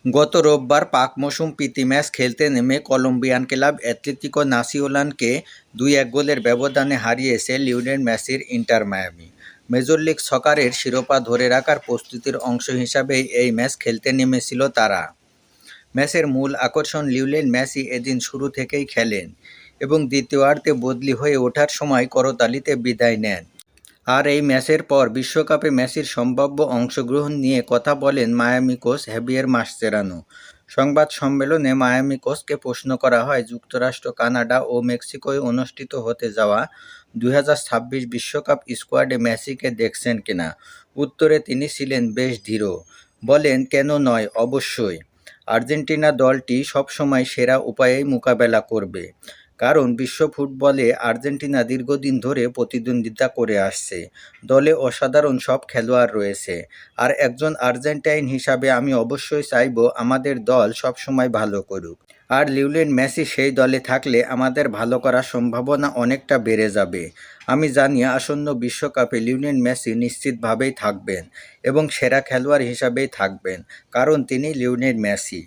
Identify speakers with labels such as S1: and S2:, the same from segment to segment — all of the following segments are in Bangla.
S1: গত রোববার পাক মৌসুম প্রীতি ম্যাচ খেলতে নেমে কলম্বিয়ান ক্লাব অ্যাটলেটিকো নাসিওনালকে ২-১ গোলের ব্যবধানে হারিয়েছে লিওনেল মেসির ইন্টার মায়ামি। মেজর লিগ সকারের শিরোপা ধরে রাখার প্রস্তুতির অংশ হিসাবেই এই ম্যাচ খেলতে নেমেছিল তারা। ম্যাচের মূল আকর্ষণ লিওনেল মেসি এদিন শুরু থেকেই খেলেন এবং দ্বিতীয়ার্ধে বদলি হয়ে ওঠার সময় করতালিতে বিদায় নেন। আর এই ম্যাচের পর বিশ্বকাপে মেসির সম্ভাব্য অংশগ্রহণ নিয়ে কথা বলেন মায়ামি কোচ হেভিয়ের মাসচেরানো। সংবাদ সম্মেলনে মায়ামি কোচকে প্রশ্ন করা হয় যুক্তরাষ্ট্র, কানাডা ও মেক্সিকোয় অনুষ্ঠিত হতে যাওয়া ২০২৬ বিশ্বকাপ স্কোয়াডে মেসিকে দেখছেন কিনা। উত্তরে তিনি ছিলেন বেশ দৃঢ়, বলেন, কেন নয়, অবশ্যই। আর্জেন্টিনা দলটি সবসময় সেরা উপায়েই মোকাবেলা করবে, কারণ বিশ্ব ফুটবলে আর্জেন্টিনা দীর্ঘদিন ধরে প্রতিদ্বন্দ্বিতা করে আসছে। দলে অসাধারণ সব খেলোয়াড় রয়েছে, আর একজন আর্জেন্টাইন হিসাবে আমি অবশ্যই চাইব আমাদের দল সবসময় ভালো করুক। আর লিওনেল মেসি সেই দলে থাকলে আমাদের ভালো করার সম্ভাবনা অনেকটা বেড়ে যাবে। আমি জানি আসন্ন বিশ্বকাপে লিওনেল মেসি নিশ্চিতভাবেই থাকবেন এবং সেরা খেলোয়াড় হিসাবেই থাকবেন, কারণ তিনি লিওনেল মেসি।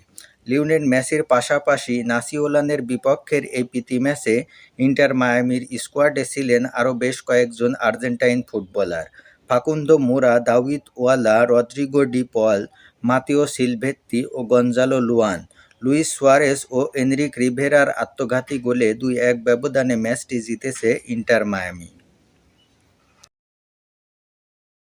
S1: লিওনেল মেসির পাশাপাশি নাসিওনালের বিপক্ষের এই প্রীতি ম্যাচে ইন্টার মায়ামির স্কোয়াডে ছিলেন আরও বেশ কয়েকজন আর্জেন্টাইন ফুটবলার: ফাকুন্দো মোরা, দাভিদ ওয়ালা, রদ্রিগো ডি পল, মাতিও সিলভেত্তি ও গঞ্জালো লুয়ান। লুইস সুয়ারেস ও এনরিক রিভেরার আত্মঘাতী গোলে ২-১ ব্যবধানে ম্যাচটি জিতেছে ইন্টার মায়ামি।